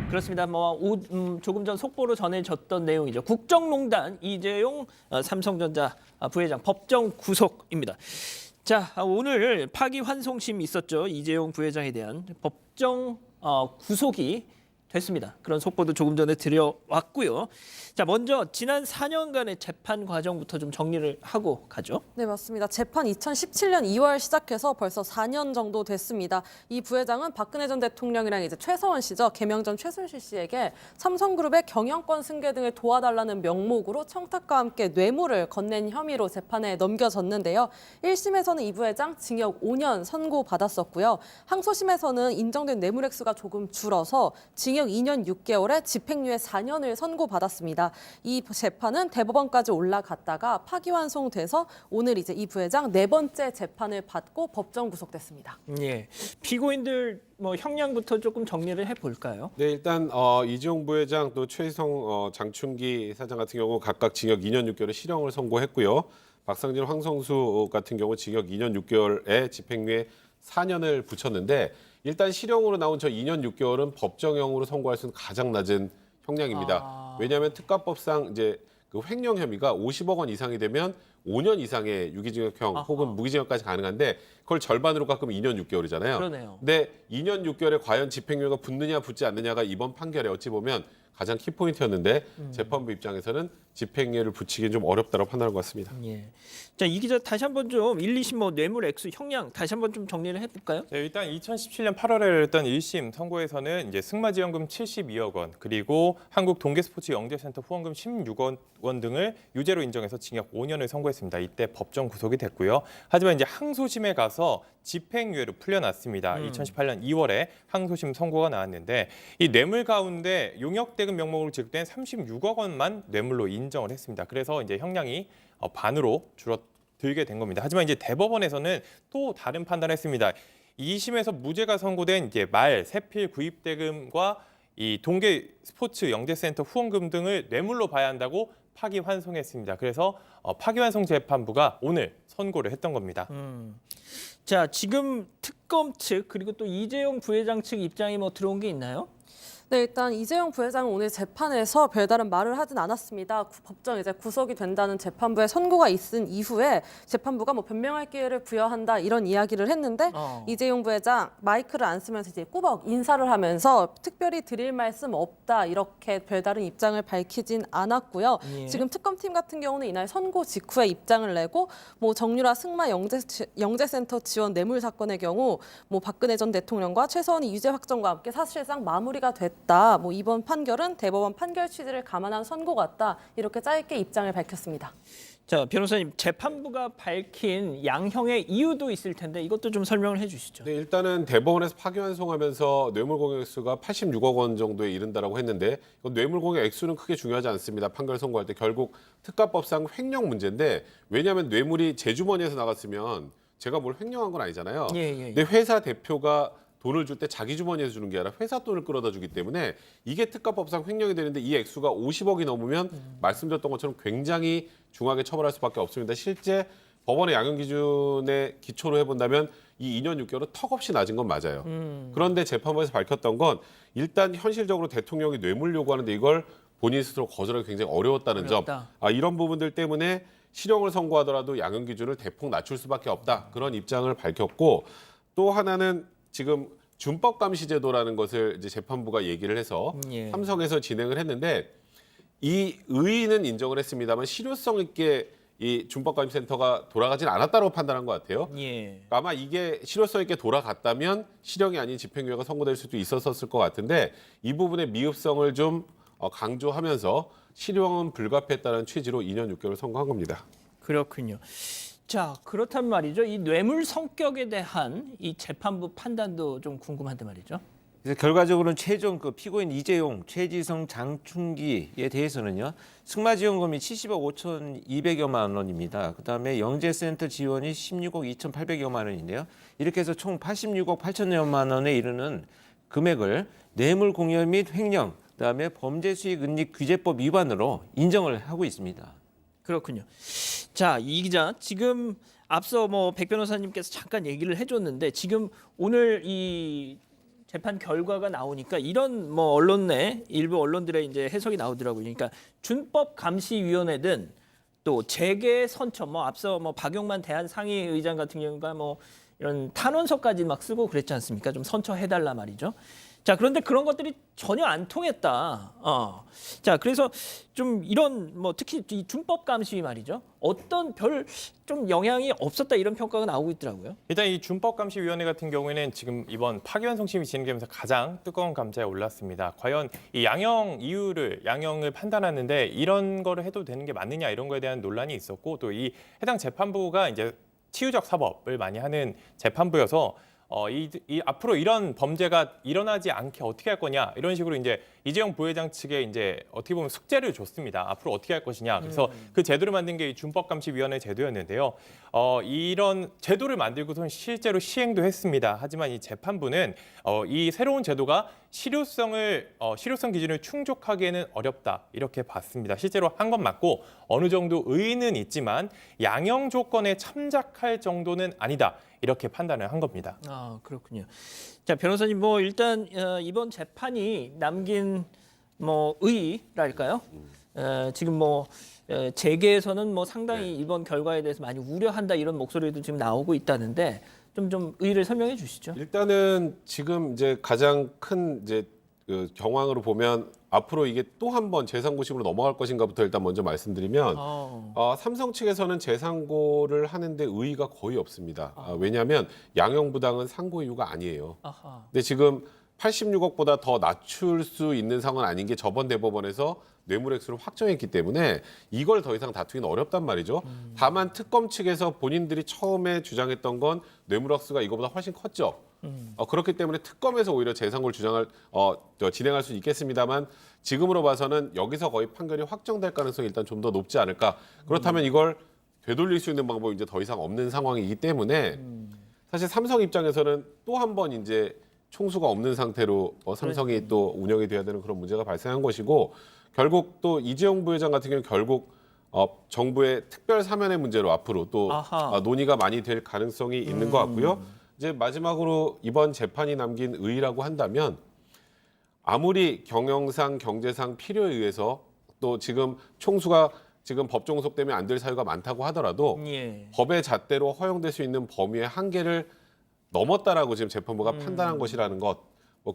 그렇습니다. 조금 전 속보로 전해졌던 내용이죠. 국정농단 이재용 삼성전자 부회장 법정 구속입니다. 자, 오늘 파기환송심 있었죠. 이재용 부회장에 대한 법정 구속이 됐습니다. 그런 속보도 조금 전에 드려왔고요. 자, 먼저 지난 4년간의 재판 과정부터 좀 정리를 하고 가죠. 네, 맞습니다. 재판 2017년 2월 시작해서 벌써 4년 정도 됐습니다. 이 부회장은 박근혜 전 대통령이랑 이제 최서원 씨죠. 개명 전 최순실 씨에게 삼성그룹의 경영권 승계 등을 도와달라는 명목으로 청탁과 함께 뇌물을 건넨 혐의로 재판에 넘겨졌는데요. 1심에서는 이 부회장 징역 5년 선고받았었고요. 항소심에서는 인정된 뇌물 액수가 조금 줄어서 징역 2년 6개월에 집행유예 4년을 선고받았습니다. 이 재판은 대법원까지 올라갔다가 파기환송돼서 오늘 이제 이 부회장 네 번째 재판을 받고 법정 구속됐습니다. 예, 피고인들 형량부터 조금 정리를 해볼까요? 네, 일단 이재용 부회장 또 최희성 장충기 사장 같은 경우 각각 징역 2년 6개월의 실형을 선고했고요. 박상진, 황성수 같은 경우 징역 2년 6개월에 집행유예 4년을 붙였는데 일단 실형으로 나온 저 2년 6개월은 법정형으로 선고할 수 있는 가장 낮은 형량입니다. 왜냐하면 특가법상 이제 그 횡령 혐의가 50억 원 이상이 되면 5년 이상의 유기징역형 혹은 무기징역까지 가능한데 그걸 절반으로 깎으면 2년 6개월이잖아요. 그러네요. 근데 2년 6개월에 과연 집행유예가 붙느냐 붙지 않느냐가 이번 판결에 어찌 보면 가장 키포인트였는데 재판부 입장에서는 집행유예를 붙이기는 좀 어렵다고 판단한 것 같습니다. 예. 자, 이 기자 다시 한번 좀 1, 2심 뇌물 액수 형량 다시 한번 좀 정리를 해볼까요? 네, 일단 2017년 8월에 열렸던 1심 선고에서는 이제 승마지원금 72억 원 그리고 한국동계스포츠영재센터 후원금 16억 원 등을 유죄로 인정해서 징역 5년을 선고했습니다. 이때 법정 구속이 됐고요. 하지만 이제 항소심에 가서 집행유예로 풀려났습니다. 2018년 2월에 항소심 선고가 나왔는데 이 뇌물 가운데 용역대금 명목으로 지급된 36억 원만 뇌물로 인정을 했습니다. 그래서 이제 형량이 반으로 줄어들게 된 겁니다. 하지만 이제 대법원에서는 또 다른 판단을 했습니다. 2심에서 무죄가 선고된 이제 말, 세필 구입대금과 이 동계 스포츠 영재센터 후원금 등을 뇌물로 봐야 한다고 파기환송했습니다. 그래서 파기환송 재판부가 오늘 선고를 했던 겁니다. 자, 지금 특검 측 그리고 또 이재용 부회장 측 입장이 들어온 게 있나요? 네, 일단 이재용 부회장은 오늘 재판에서 별다른 말을 하진 않았습니다. 법정 이제 구속이 된다는 재판부의 선고가 있은 이후에 재판부가 변명할 기회를 부여한다 이런 이야기를 했는데 이재용 부회장 마이크를 안 쓰면서 이제 꾸벅 인사를 하면서 특별히 드릴 말씀 없다 이렇게 별다른 입장을 밝히진 않았고요. 예. 지금 특검팀 같은 경우는 이날 선고 직후에 입장을 내고 정유라 승마 영재센터 지원 뇌물 사건의 경우 박근혜 전 대통령과 최서원이 유죄 확정과 함께 사실상 마무리가 됐다. 이번 판결은 대법원 판결 취지를 감안한 선고 같다. 이렇게 짧게 입장을 밝혔습니다. 자, 변호사님, 재판부가 밝힌 양형의 이유도 있을 텐데 이것도 좀 설명을 해주시죠. 네, 일단은 대법원에서 파기환송하면서 뇌물공여 액수가 86억 원 정도에 이른다라고 했는데 뇌물공여 액수는 크게 중요하지 않습니다. 판결 선고할 때 결국 특가법상 횡령 문제인데 왜냐하면 뇌물이 제 주머니에서 나갔으면 제가 뭘 횡령한 건 아니잖아요. 예. 근데 회사 대표가 돈을 줄 때 자기 주머니에서 주는 게 아니라 회사 돈을 끌어다 주기 때문에 이게 특가법상 횡령이 되는데 이 액수가 50억이 넘으면 말씀드렸던 것처럼 굉장히 중하게 처벌할 수밖에 없습니다. 실제 법원의 양형 기준에 기초로 해본다면 이 2년 6개월은 턱없이 낮은 건 맞아요. 그런데 재판부에서 밝혔던 건 일단 현실적으로 대통령이 뇌물 요구하는데 이걸 본인 스스로 거절하기 굉장히 어려웠다는 점. 이런 부분들 때문에 실형을 선고하더라도 양형 기준을 대폭 낮출 수밖에 없다. 그런 입장을 밝혔고 또 하나는 지금 준법감시제도라는 것을 이제 재판부가 얘기를 해서 삼성에서 진행을 했는데 이 의의는 인정을 했습니다만 실효성 있게 이 준법감시센터가 돌아가진 않았다고 판단한 것 같아요. 예. 아마 이게 실효성 있게 돌아갔다면 실형이 아닌 집행유예가 선고될 수도 있었을 것 같은데 이 부분의 미흡성을 좀 강조하면서 실형은 불가피했다는 취지로 2년 6개월 선고한 겁니다. 그렇군요. 자, 그렇단 말이죠. 이 뇌물 성격에 대한 이 재판부 판단도 좀 궁금한데 말이죠. 그래서 결과적으로는 최종 그 피고인 이재용, 최지성, 장충기에 대해서는요. 승마지원금이 70억 5,200여만 원입니다. 그다음에 영재센터 지원이 16억 2,800여만 원인데요. 이렇게 해서 총 86억 8천여만 원에 이르는 금액을 뇌물 공여 및 횡령, 그다음에 범죄수익은닉규제법 위반으로 인정을 하고 있습니다. 그렇군요. 자, 이 기자 지금 앞서 백 변호사님께서 잠깐 얘기를 해줬는데 지금 오늘 이 재판 결과가 나오니까 이런 뭐 언론 내 일부 언론들의 이제 해석이 나오더라고요. 그러니까 준법감시위원회든 또 재계 선처 뭐 앞서 뭐 박용만 대한상의의장 같은 경우가 뭐 이런 탄원서까지 막 쓰고 그랬지 않습니까? 좀 선처해달라 말이죠. 자, 그런데 그런 것들이 전혀 안 통했다. 자, 그래서 좀 이런 뭐 특히 이 준법 감시 말이죠. 어떤 별 좀 영향이 없었다 이런 평가가 나오고 있더라고요. 일단 이 준법감시위원회 같은 경우에는 지금 이번 파기환송심이 진행되면서 가장 뜨거운 감자에 올랐습니다. 과연 이 양형을 판단하는데 이런 거를 해도 되는 게 맞느냐 이런 거에 대한 논란이 있었고 또 이 해당 재판부가 이제 치유적 사법을 많이 하는 재판부여서 앞으로 이런 범죄가 일어나지 않게 어떻게 할 거냐 이런 식으로 이제 이재용 부회장 측에 이제 어떻게 보면 숙제를 줬습니다. 앞으로 어떻게 할 것이냐. 그래서 그 제도를 만든 게 이 준법감시위원회 제도였는데요. 이런 제도를 만들고선 실제로 시행도 했습니다. 하지만 이 재판부는 이 새로운 제도가 실효성 기준을 충족하기에는 어렵다 이렇게 봤습니다. 실제로 한 건 맞고 어느 정도 의의는 있지만 양형 조건에 참작할 정도는 아니다 이렇게 판단을 한 겁니다. 아, 그렇군요. 자, 변호사님 뭐 일단 이번 재판이 남긴 뭐 의의랄까요? 지금 뭐 재계에서는 뭐 상당히 이번 결과에 대해서 많이 우려한다 이런 목소리도 지금 나오고 있다는데 좀 의의를 설명해 주시죠. 일단은 지금 이제 가장 큰 이제 그 경황으로 보면 앞으로 이게 또 한 번 재상고심으로 넘어갈 것인가부터 일단 먼저 말씀드리면 삼성 측에서는 재상고를 하는데 의의가 거의 없습니다. 왜냐하면 양형부당은 상고 이유가 아니에요. 아하. 근데 지금 86억보다 더 낮출 수 있는 상황은 아닌 게 저번 대법원에서 뇌물 액수를 확정했기 때문에 이걸 더 이상 다투기는 어렵단 말이죠. 다만 특검 측에서 본인들이 처음에 주장했던 건 뇌물 액수가 이거보다 훨씬 컸죠. 그렇기 때문에 특검에서 오히려 재상고를 진행할 수 있겠습니다만 지금으로 봐서는 여기서 거의 판결이 확정될 가능성이 일단 좀 더 높지 않을까. 그렇다면 이걸 되돌릴 수 있는 방법이 이제 더 이상 없는 상황이기 때문에 사실 삼성 입장에서는 또 한 번 이제 총수가 없는 상태로 삼성이 또 운영이 돼야 되는 그런 문제가 발생한 것이고 결국 또 이재용 부회장 같은 경우는 결국 정부의 특별 사면의 문제로 앞으로 또 논의가 많이 될 가능성이 있는 것 같고요. 이제 마지막으로 이번 재판이 남긴 의의라고 한다면 아무리 경영상, 경제상 필요에 의해서 또 지금 총수가 지금 법정 구속 때문에 안 될 사유가 많다고 하더라도 예. 법의 잣대로 허용될 수 있는 범위의 한계를 넘었다라고 지금 재판부가 판단한 것이라는 것,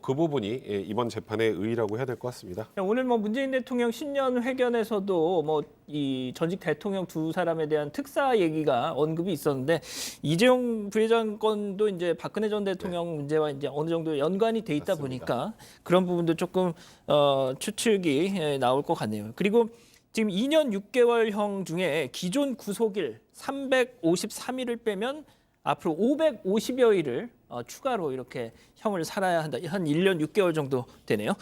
그 부분이 이번 재판의 의의라고 해야 될 것 같습니다. 오늘 뭐 문재인 대통령 신년 회견에서도 뭐 이 전직 대통령 두 사람에 대한 특사 얘기가 언급이 있었는데 이재용 부회장 건도 이제 박근혜 전 대통령 문제와 이제 어느 정도 연관이 돼 있다 맞습니다. 보니까 그런 부분도 조금 추측이 나올 것 같네요. 그리고 지금 2년 6개월형 중에 기존 구속일 353일을 빼면 앞으로 550여일을 추가로 이렇게 형을 살아야 한다. 한 1년 6개월 정도 되네요.